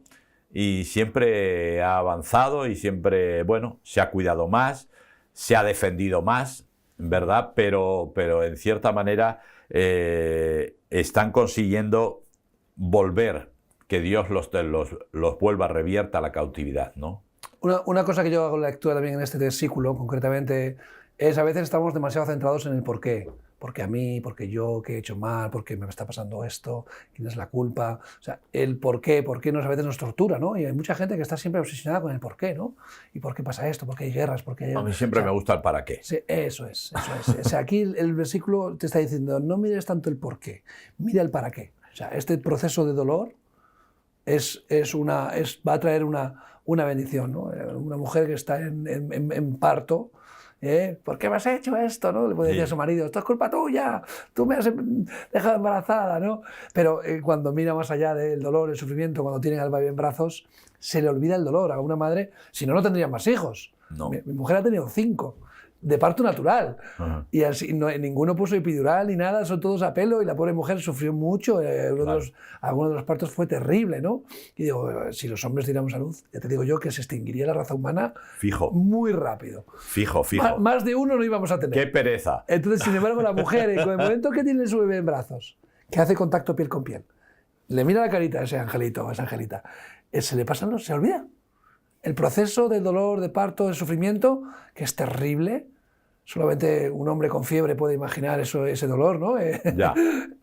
y siempre ha avanzado y siempre, bueno, se ha cuidado más, se ha defendido más, ¿verdad? Pero en cierta manera están consiguiendo volver, que Dios los vuelva, revierta a la cautividad, ¿no? Una cosa que yo hago la lectura también en este versículo, concretamente, es a veces estamos demasiado centrados en el por qué. Porque a mí, porque yo, que he hecho mal, porque me está pasando esto, quién es la culpa. O sea, el por qué a veces nos tortura, ¿no? Y hay mucha gente que está siempre obsesionada con el por qué, ¿no? ¿Y por qué pasa esto? ¿Por qué hay guerras? ¿Por qué hay... A mí siempre me gusta el para qué. Sí, eso es. O sea, aquí el versículo te está diciendo, no mires tanto el por qué, mira el para qué. O sea, este proceso de dolor va a traer una bendición, ¿no? Una mujer que está en parto, ¿por qué me has hecho esto? ¿No? Le puede decir a su marido, esto es culpa tuya, tú me has dejado embarazada, ¿no? Pero cuando mira más allá del dolor, el sufrimiento, cuando tienen al bebé en brazos, se le olvida el dolor a una madre, si no, no tendrían más hijos. No. Mi mujer ha tenido 5. De parto natural. Uh-huh. Y así, ninguno puso epidural ni nada, son todos a pelo, y la pobre mujer sufrió mucho. Algunos de los partos fue terrible, ¿no? Y digo, si los hombres diéramos a luz, ya te digo yo que se extinguiría la raza humana muy rápido. Fijo. Más de uno no íbamos a tener. ¡Qué pereza! Entonces, sin embargo, la mujer, con el momento que tiene su bebé en brazos, que hace contacto piel con piel, le mira la carita a ese angelito, a esa angelita, se le pasan se olvida. El proceso del dolor, de parto, de sufrimiento, que es terrible, solamente un hombre con fiebre puede imaginar ese dolor, ¿no? Ya.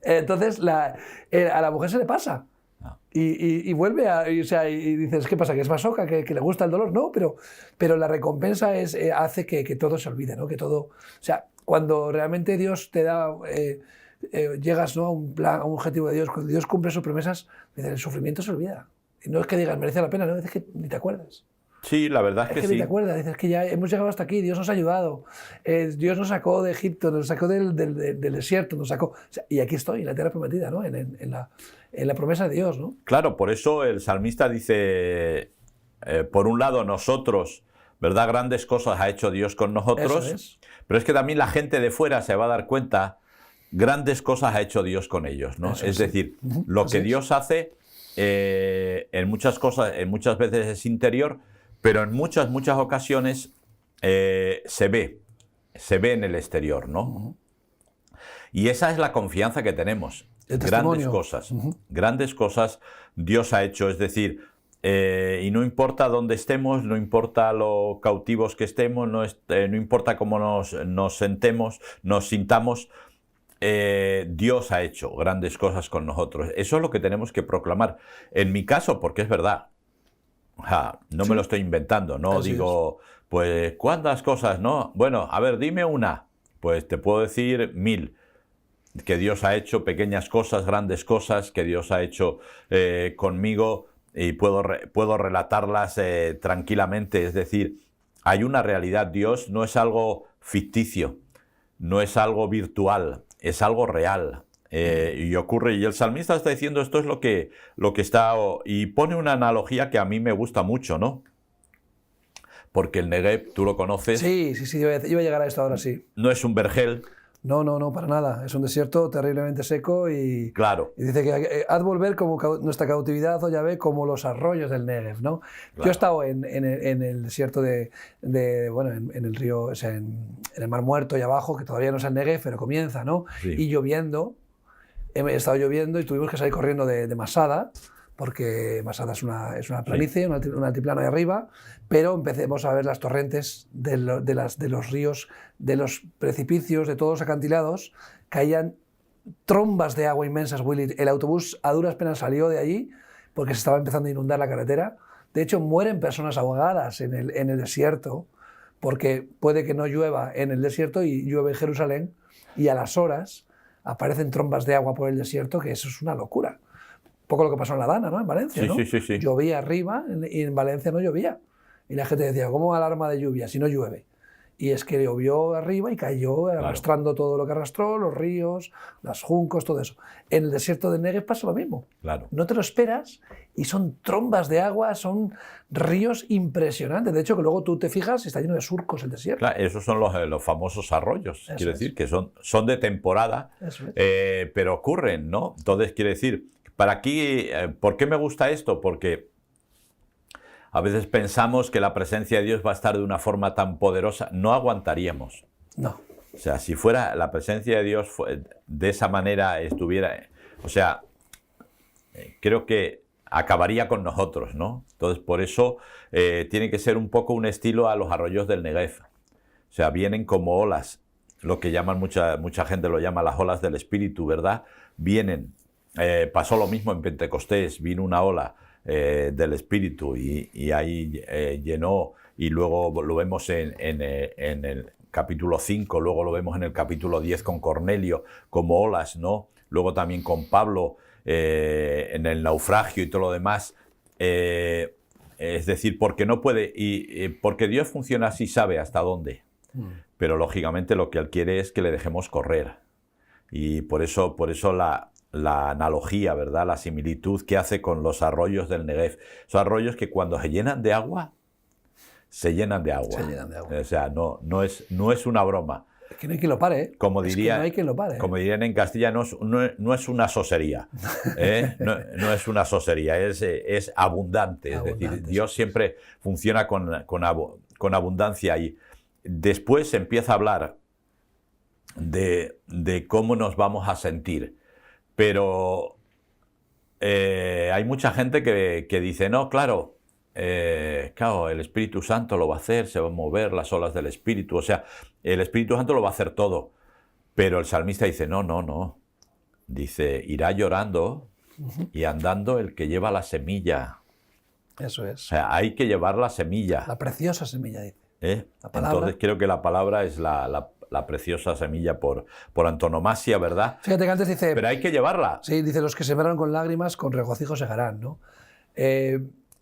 Entonces, a la mujer se le pasa. No. Y vuelve y dices, ¿qué pasa? ¿Que es masoca? ¿Que le gusta el dolor? No, pero la recompensa hace que todo se olvide, ¿no? Que todo... O sea, cuando realmente Dios te da... llegas, ¿no?, a un plan, a un objetivo de Dios, cuando Dios cumple sus promesas, el sufrimiento se olvida. Y no es que digas, merece la pena, no, es que ni te acuerdas. Sí, la verdad es que sí. Ni te acuerdas, dices que ya hemos llegado hasta aquí, Dios nos ha ayudado, Dios nos sacó de Egipto, nos sacó del desierto, nos sacó... O sea, y aquí estoy, en la tierra prometida, ¿no? En la promesa de Dios, ¿no? Claro, por eso el salmista dice, por un lado nosotros, ¿verdad? Grandes cosas ha hecho Dios con nosotros, pero es que también la gente de fuera se va a dar cuenta, grandes cosas ha hecho Dios con ellos, ¿no? Es decir, lo que Dios hace en muchas veces es interior, pero en muchas ocasiones se ve en el exterior, ¿no? Uh-huh. Y esa es la confianza que tenemos. Grandes cosas Dios ha hecho, es decir, y no importa dónde estemos, no importa lo cautivos que estemos, no importa cómo nos sintamos, Dios ha hecho grandes cosas con nosotros. Eso es lo que tenemos que proclamar. En mi caso, porque es verdad, no me lo estoy inventando, no así digo, pues, ¿cuántas cosas, no? Bueno, a ver, dime una. Pues te puedo decir 1000. Que Dios ha hecho pequeñas cosas, grandes cosas, que Dios ha hecho conmigo, y puedo relatarlas tranquilamente. Es decir, hay una realidad. Dios no es algo ficticio, no es algo virtual, es algo real. Y ocurre, y el salmista está diciendo esto es lo que está, y pone una analogía que a mí me gusta mucho, ¿no? Porque el Negev, tú lo conoces. Sí, iba a llegar a esto ahora, sí. No es un vergel. No, para nada. Es un desierto terriblemente seco y, claro. Y dice que haz volver como nuestra cautividad, oh Yahvé, como los arroyos del Negev, ¿no? Claro. Yo he estado en el desierto en el río, o sea, en el Mar Muerto y abajo, que todavía no es el Negev, pero comienza, ¿no? Sí. Y lloviendo, he estado lloviendo y tuvimos que salir corriendo de Masada, porque Masada es una planicie, un altiplano ahí arriba, pero empecemos a ver las torrentes de los ríos, de los precipicios, de todos los acantilados, caían trombas de agua inmensas, Willy. El autobús a duras penas salió de allí porque se estaba empezando a inundar la carretera. De hecho, mueren personas ahogadas en el desierto, porque puede que no llueva en el desierto y llueve en Jerusalén, y a las horas aparecen trombas de agua por el desierto, que eso es una locura. Un poco lo que pasó en La Dana, ¿no? En Valencia, Sí, ¿no? sí. Llovía arriba y en Valencia no llovía. Y la gente decía, ¿cómo alarma de lluvia si no llueve? Y es que llovió arriba y cayó arrastrando todo lo que arrastró, los ríos, los juncos, todo eso. En el desierto de Negev pasa lo mismo. Claro. No te lo esperas y son trombas de agua, son ríos impresionantes. De hecho, que luego tú te fijas y está lleno de surcos el desierto. Claro, esos son los famosos arroyos. Eso Quiere es. decir que son de temporada, Eso es. pero ocurren, ¿no? Entonces, quiere decir, para aquí, ¿por qué me gusta esto? Porque a veces pensamos que la presencia de Dios va a estar de una forma tan poderosa, no aguantaríamos. No. O sea, si fuera la presencia de Dios de esa manera estuviera, o sea, creo que acabaría con nosotros, ¿no? Entonces, por eso tiene que ser un poco un estilo a los arroyos del Negev. O sea, vienen como olas, lo que llaman mucha gente lo llama las olas del Espíritu, ¿verdad? Vienen, pasó lo mismo en Pentecostés, vino una ola del Espíritu y ahí llenó, y luego lo vemos en el capítulo 5, luego lo vemos en el capítulo 10 con Cornelio, como olas, ¿no? Luego también con Pablo en el naufragio y todo lo demás. Es decir, porque no puede, porque Dios funciona así, sabe hasta dónde. Pero lógicamente lo que Él quiere es que le dejemos correr. Y por eso la analogía, ¿verdad? La similitud que hace con los arroyos del Negev. Son arroyos que cuando se llenan de agua, se llenan de agua. Se llenan de agua. O sea, no es una broma. Es que no hay quien lo pare, ¿eh? Como Es diría, que no hay quien lo pare, ¿eh? Como dirían en castellano, no es una sosería. No es una sosería, es abundante. Es decir, Dios siempre funciona con abundancia. Y después empieza a hablar de cómo nos vamos a sentir. Pero hay mucha gente que dice, no, claro, el Espíritu Santo lo va a hacer, se van a mover las olas del Espíritu, o sea, el Espíritu Santo lo va a hacer todo. Pero el salmista dice, no. Dice, irá llorando y andando el que lleva la semilla. Eso es. O sea, hay que llevar la semilla. La preciosa semilla, dice. La palabra. Entonces creo que la palabra es la preciosa semilla por antonomasia, ¿verdad? Fíjate que antes dice... Pero hay que llevarla. Sí, dice, los que sembraron con lágrimas, con regocijo segarán, ¿no?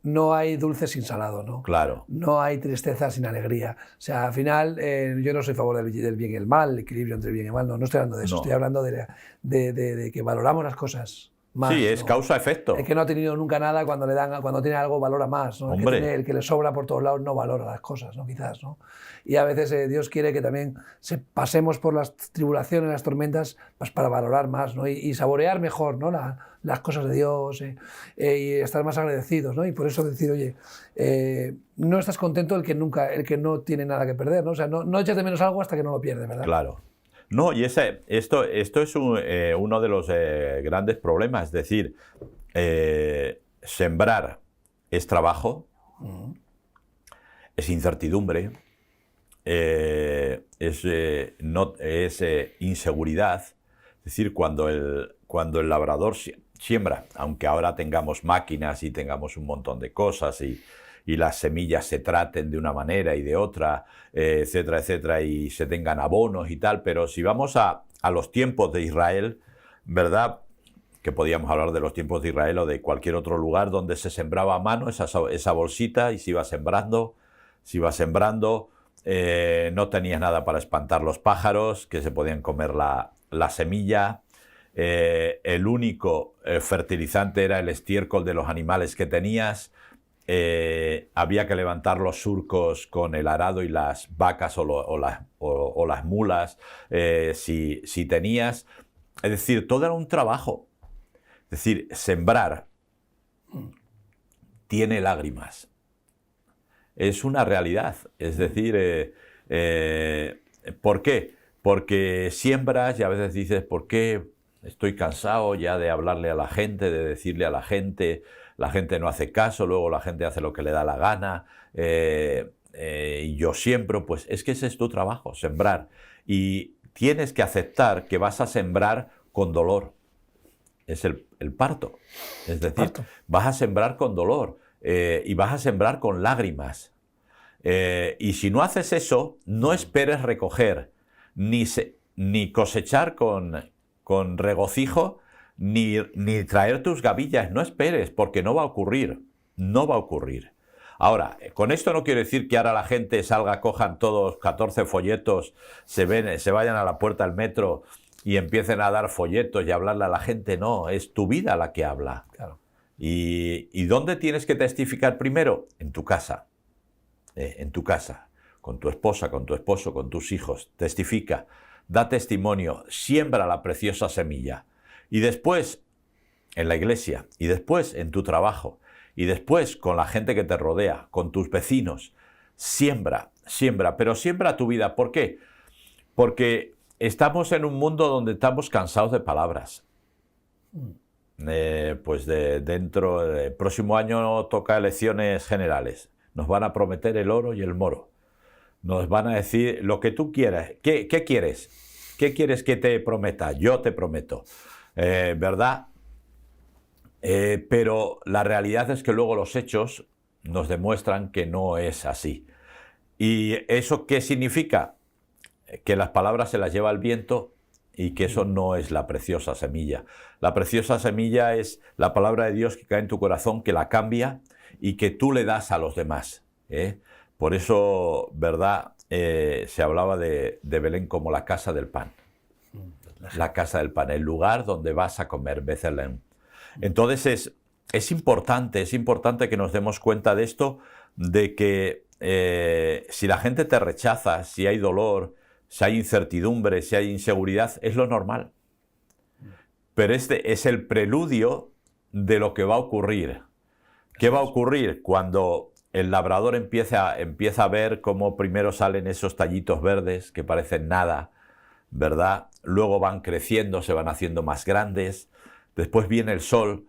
No hay dulce sin salado, ¿no? Claro. No hay tristeza sin alegría. O sea, al final, yo no soy a favor del bien y el mal, el equilibrio entre el bien y el mal, no estoy hablando de eso, estoy hablando de que valoramos las cosas más. Sí, es ¿no? causa-efecto. El que no ha tenido nunca nada, cuando tiene algo valora más, ¿no? El que le sobra por todos lados no valora las cosas, ¿no? Quizás, ¿no? Y a veces Dios quiere que también pasemos por las tribulaciones, las tormentas, pues para valorar más, ¿no? Y saborear mejor, ¿no? Las cosas de Dios y estar más agradecidos, ¿no? Y por eso decir, oye, no estás contento el que no tiene nada que perder, ¿no? O sea, no echas de menos algo hasta que no lo pierdes, ¿verdad? Claro. No, y esto es uno de los grandes problemas, es decir, sembrar es trabajo, es incertidumbre, es inseguridad. Es decir, cuando el labrador siembra, aunque ahora tengamos máquinas y tengamos un montón de cosas y las semillas se traten de una manera y de otra, etcétera, etcétera, y se tengan abonos y tal, pero si vamos a los tiempos de Israel, ¿verdad? Que podíamos hablar de los tiempos de Israel o de cualquier otro lugar donde se sembraba a mano esa bolsita y se iba sembrando, no tenías nada para espantar los pájaros que se podían comer la semilla. El único fertilizante era el estiércol de los animales que tenías. Había que levantar los surcos con el arado y las vacas o las mulas si tenías. Es decir, todo era un trabajo. Es decir, sembrar tiene lágrimas. Es una realidad. Es decir, ¿por qué? Porque siembras y a veces dices, ¿por qué estoy cansado ya de hablarle a la gente, de decirle a la gente no hace caso, luego la gente hace lo que le da la gana, y yo siembro, pues es que ese es tu trabajo, sembrar. Y tienes que aceptar que vas a sembrar con dolor. Es el parto. Es decir, vas a sembrar con dolor y vas a sembrar con lágrimas. Y si no haces eso, no esperes recoger, ni cosechar con regocijo, ni traer tus gavillas. No esperes, porque no va a ocurrir. No va a ocurrir. Ahora, con esto no quiero decir que ahora la gente salga, cojan todos 14 folletos, se vayan a la puerta del metro y empiecen a dar folletos y hablarle a la gente. No, es tu vida la que habla. Claro. ¿Y dónde tienes que testificar primero? En tu casa. En tu casa, con tu esposa, con tu esposo, con tus hijos. Testifica, da testimonio, siembra la preciosa semilla. Y después en la iglesia, y después en tu trabajo, y después con la gente que te rodea, con tus vecinos. Siembra, pero siembra tu vida. ¿Por qué? Porque estamos en un mundo donde estamos cansados de palabras. Pues dentro del próximo año toca elecciones generales. Nos van a prometer el oro y el moro. Nos van a decir lo que tú quieras. ¿Qué quieres? ¿Qué quieres que te prometa? Yo te prometo. ¿Verdad? Pero la realidad es que luego los hechos nos demuestran que no es así. ¿Y eso qué significa? Que las palabras se las lleva el viento y que eso no es la preciosa semilla. La preciosa semilla es la palabra de Dios que cae en tu corazón, que la cambia y que tú le das a los demás. Por eso, ¿verdad? Se hablaba de Belén como la casa del pan. La casa del pan, el lugar donde vas a comer, Betlem. Entonces es importante que nos demos cuenta de esto, de que si la gente te rechaza, si hay dolor, si hay incertidumbre, si hay inseguridad, es lo normal. Pero este es el preludio de lo que va a ocurrir. ¿Qué va a ocurrir cuando el labrador empieza a ver cómo primero salen esos tallitos verdes que parecen nada, ¿verdad? Luego van creciendo, se van haciendo más grandes. Después viene el sol,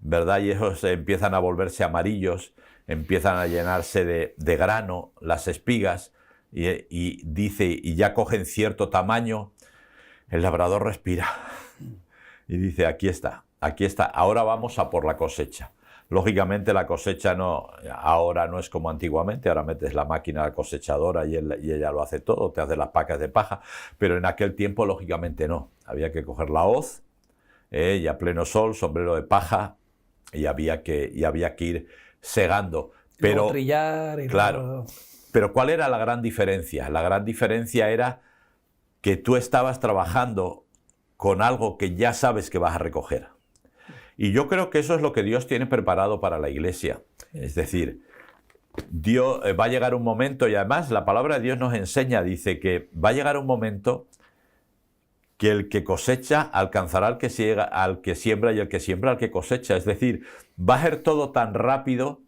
¿verdad? Y esos empiezan a volverse amarillos, empiezan a llenarse de grano las espigas y ya cogen cierto tamaño. El labrador respira y dice, aquí está, ahora vamos a por la cosecha. Lógicamente la cosecha ahora no es como antiguamente, ahora metes la máquina cosechadora y ella lo hace todo, te hace las pacas de paja, pero en aquel tiempo lógicamente no, había que coger la hoz, y a pleno sol, sombrero de paja, y había que ir segando. Pero trillar y claro, pero ¿cuál era la gran diferencia? La gran diferencia era que tú estabas trabajando con algo que ya sabes que vas a recoger. Y yo creo que eso es lo que Dios tiene preparado para la iglesia. Es decir, Dios va a llegar un momento, y además la palabra de Dios nos enseña, dice que va a llegar un momento que el que cosecha alcanzará al que siembra y el que siembra al que cosecha. Es decir, va a ser todo tan rápido,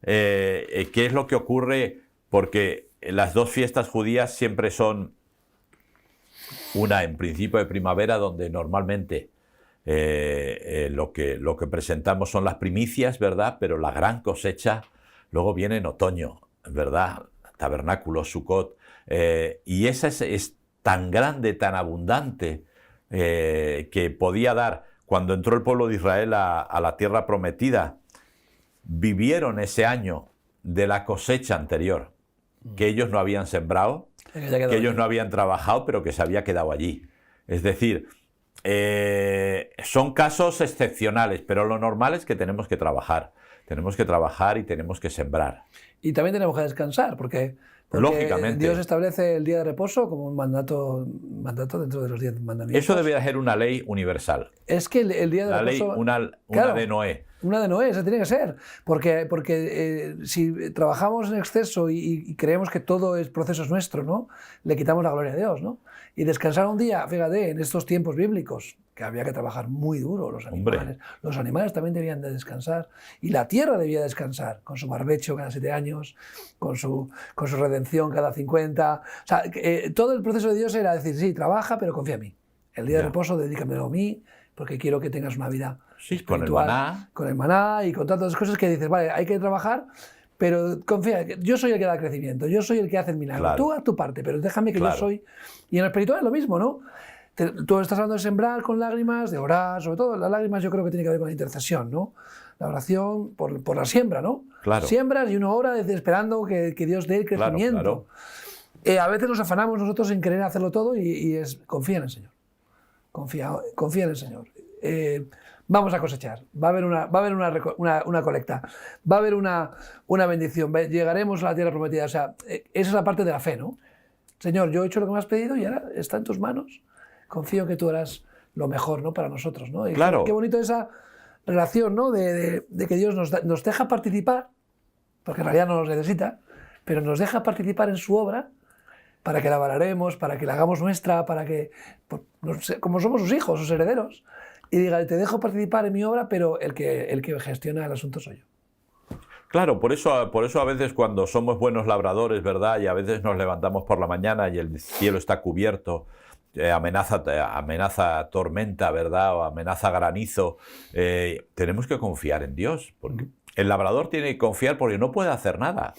que es lo que ocurre, porque las dos fiestas judías siempre son una en principio de primavera, donde normalmente lo que presentamos son las primicias, ¿verdad? Pero la gran cosecha luego viene en otoño, ¿verdad? Tabernáculos, Sukkot, y esa es tan grande, tan abundante, que podía dar. Cuando entró el pueblo de Israel a la tierra prometida, vivieron ese año de la cosecha anterior, que ellos no habían sembrado, que ellos no habían trabajado, pero que se había quedado allí. Es decir, son casos excepcionales, pero lo normal es que tenemos que trabajar y tenemos que sembrar. Y también tenemos que descansar, porque lógicamente Dios establece el día de reposo como un mandato dentro de los 10 mandamientos. Eso debería ser una ley universal. Es que el día de reposo... Una de Noé. Una de Noé, esa tiene que ser. Porque si trabajamos en exceso y creemos que todo es proceso nuestro, ¿no? Le quitamos la gloria a Dios, ¿no? Y descansar un día, fíjate, en estos tiempos bíblicos, que había que trabajar muy duro los animales. Hombre. Los animales también debían de descansar. Y la tierra debía descansar, con su barbecho cada 7 años, con su redención cada 50. O sea, todo el proceso de Dios era decir, sí, trabaja, pero confía en mí. El día de reposo dedícamelo a mí, porque quiero que tengas una vida espiritual, con el maná y con tantas cosas que dices, vale, hay que trabajar, pero confía, yo soy el que da crecimiento, yo soy el que hace el milagro, tú haz tu parte, pero déjame que yo soy... Y en el espiritual es lo mismo, ¿no? Tú estás hablando de sembrar con lágrimas, de orar, sobre todo las lágrimas yo creo que tiene que ver con la intercesión, ¿no? La oración por la siembra, ¿no? Claro. Siembras y uno ora esperando que Dios dé el crecimiento. Claro. A veces nos afanamos nosotros en querer hacerlo todo y es confía en el Señor. Confía en el Señor. Vamos a cosechar, va a haber una colecta, va a haber una bendición, llegaremos a la tierra prometida. O sea, esa es la parte de la fe, ¿no? Señor, yo he hecho lo que me has pedido y ahora está en tus manos. Confío que tú harás lo mejor, ¿no? Para nosotros, ¿no? Y claro. Qué bonito esa relación, ¿no? De que Dios nos deja participar, porque en realidad no nos necesita, pero nos deja participar en su obra para que la valoremos, para que la hagamos nuestra, para que, como somos sus hijos, sus herederos, y diga, te dejo participar en mi obra, pero el que gestiona el asunto soy yo. Claro, por eso a veces cuando somos buenos labradores, ¿verdad? Y a veces nos levantamos por la mañana y el cielo está cubierto, amenaza tormenta, ¿verdad? O amenaza granizo, tenemos que confiar en Dios, porque el labrador tiene que confiar porque no puede hacer nada.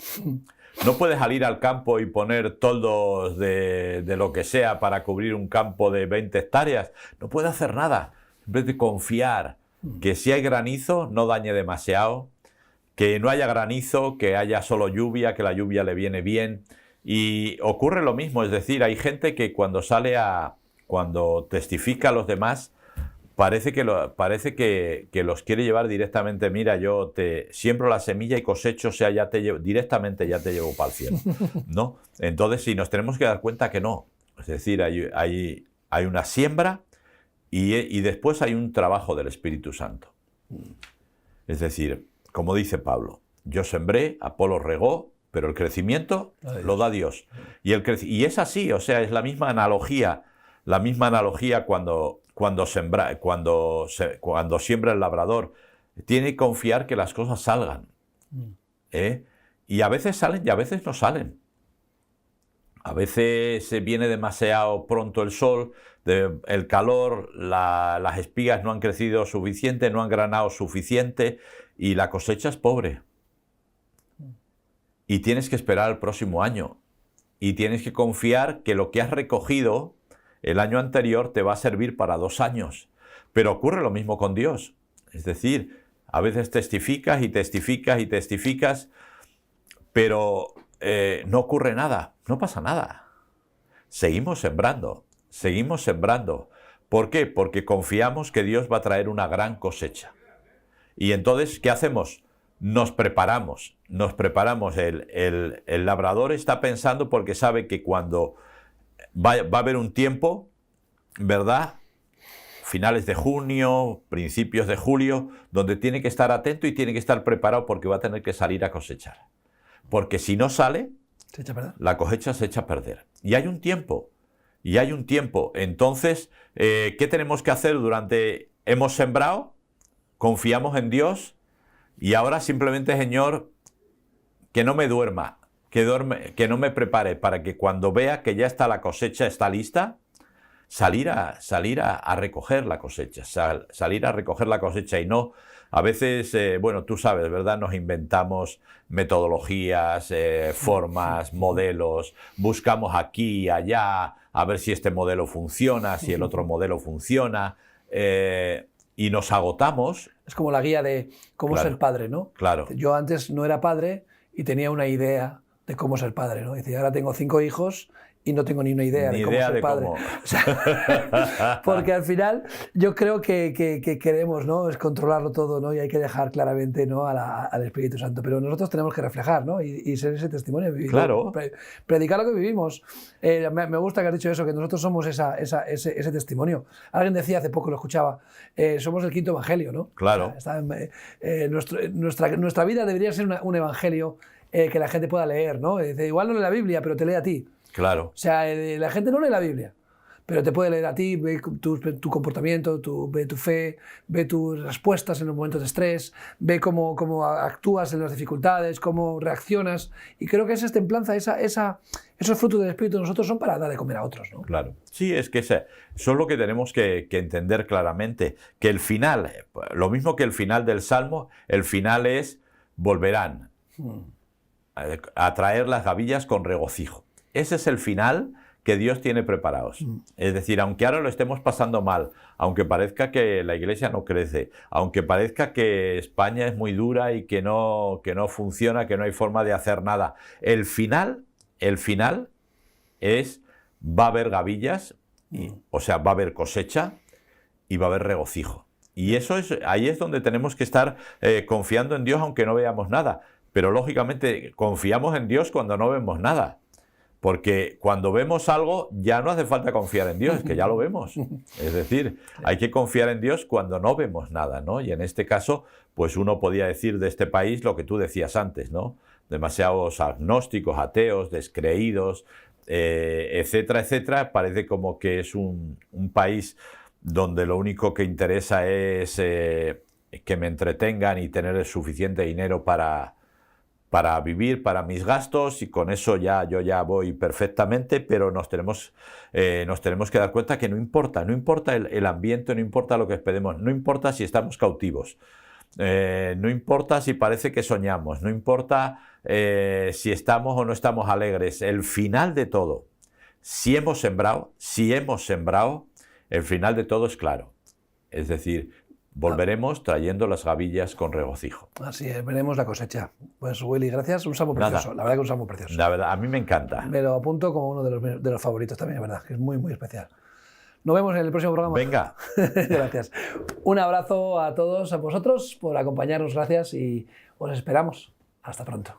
No puede salir al campo y poner toldos de lo que sea para cubrir un campo de 20 hectáreas. No puede hacer nada. Simplemente confiar que si hay granizo no dañe demasiado, que no haya granizo, que haya solo lluvia, que la lluvia le viene bien. Y ocurre lo mismo, es decir, hay gente que cuando testifica a los demás, parece que los quiere llevar directamente. Mira, yo te siembro la semilla y cosecho, o sea, directamente ya te llevo para el cielo, ¿no? Entonces, sí, nos tenemos que dar cuenta que no. Es decir, hay una siembra y después hay un trabajo del Espíritu Santo. Es decir, como dice Pablo, yo sembré, Apolo regó, pero el crecimiento lo da Dios. Y es así, o sea, es la misma analogía cuando siembra el labrador. Tiene que confiar que las cosas salgan. Y a veces salen y a veces no salen. A veces viene demasiado pronto el sol, el calor, las espigas no han crecido suficiente, no han granado suficiente y la cosecha es pobre. Y tienes que esperar el próximo año. Y tienes que confiar que lo que has recogido el año anterior te va a servir para 2 años. Pero ocurre lo mismo con Dios. Es decir, a veces testificas y testificas y testificas, pero no ocurre nada, no pasa nada. Seguimos sembrando, seguimos sembrando. ¿Por qué? Porque confiamos que Dios va a traer una gran cosecha. Y entonces, ¿qué hacemos? Nos preparamos. El labrador está pensando porque sabe que cuando va a haber un tiempo, ¿verdad? Finales de junio, principios de julio, donde tiene que estar atento y tiene que estar preparado porque va a tener que salir a cosechar. Porque si no sale, la cosecha se echa a perder. Y hay un tiempo. Entonces, ¿qué tenemos que hacer hemos sembrado? Confiamos en Dios y ahora simplemente, Señor, que no me duerma, que no me prepare para que cuando vea que ya está la cosecha, está lista, salir a recoger la cosecha, salir a recoger la cosecha y no, a veces, bueno, tú sabes, ¿verdad? Nos inventamos metodologías, formas, modelos, buscamos aquí y allá a ver si este modelo funciona, si el otro modelo funciona, y nos agotamos. Es como la guía de cómo ser padre, ¿no? Claro. Yo antes no era padre y tenía una idea de cómo ser padre, ¿no? Dice, ahora tengo 5 hijos y no tengo ni una idea de cómo ser padre. O sea, porque al final yo creo que queremos, ¿no? Es controlarlo todo, ¿no? Y hay que dejar claramente, ¿no? al Espíritu Santo. Pero nosotros tenemos que reflejar, ¿no? Y ser ese testimonio. Claro. Predicar lo que vivimos. Me gusta que has dicho eso, que nosotros somos ese testimonio. Alguien decía hace poco, lo escuchaba, somos el 5.º evangelio, ¿no? Claro. Nuestra vida debería ser un evangelio que la gente pueda leer, ¿no? Dice, igual no lee la Biblia, pero te lee a ti. Claro. O sea, la gente no lee la Biblia, pero te puede leer a ti, ve tu comportamiento, ve tu fe, ve tus respuestas en los momentos de estrés, ve cómo actúas en las dificultades, cómo reaccionas. Y creo que esa templanza, esos frutos del Espíritu de nosotros son para dar de comer a otros, ¿no? Claro. Sí, es que eso es lo que tenemos que entender claramente, que el final, lo mismo que el final del Salmo, el final es volverán a traer las gavillas con regocijo. Ese es el final que Dios tiene preparados. Es decir, aunque ahora lo estemos pasando mal, aunque parezca que la Iglesia no crece, aunque parezca que España es muy dura y que no funciona, que no hay forma de hacer nada, el final es, va a haber gavillas, o sea, va a haber cosecha y va a haber regocijo. Y ahí es donde tenemos que estar confiando en Dios aunque no veamos nada. Pero lógicamente confiamos en Dios cuando no vemos nada. Porque cuando vemos algo ya no hace falta confiar en Dios, es que ya lo vemos. Es decir, hay que confiar en Dios cuando no vemos nada, ¿no? Y en este caso, pues uno podía decir de este país lo que tú decías antes, ¿no? Demasiados agnósticos, ateos, descreídos, etcétera, etcétera. Parece como que es un país donde lo único que interesa es que me entretengan y tener el suficiente dinero para vivir, para mis gastos, y con eso yo ya voy perfectamente, pero nos tenemos que dar cuenta que no importa el ambiente, no importa lo que esperemos, no importa si estamos cautivos, no importa si parece que soñamos, no importa si estamos o no estamos alegres, el final de todo, si hemos sembrado, el final de todo es claro, es decir, volveremos trayendo las gavillas con regocijo. Así es, veremos la cosecha. Pues Willy, gracias, un salmo precioso. La verdad que un salmo precioso. La verdad, a mí me encanta. Me lo apunto como uno de los favoritos también, es verdad, que es muy, muy especial. Nos vemos en el próximo programa. Venga. Gracias. Un abrazo a todos, a vosotros, por acompañarnos, gracias, y os esperamos. Hasta pronto.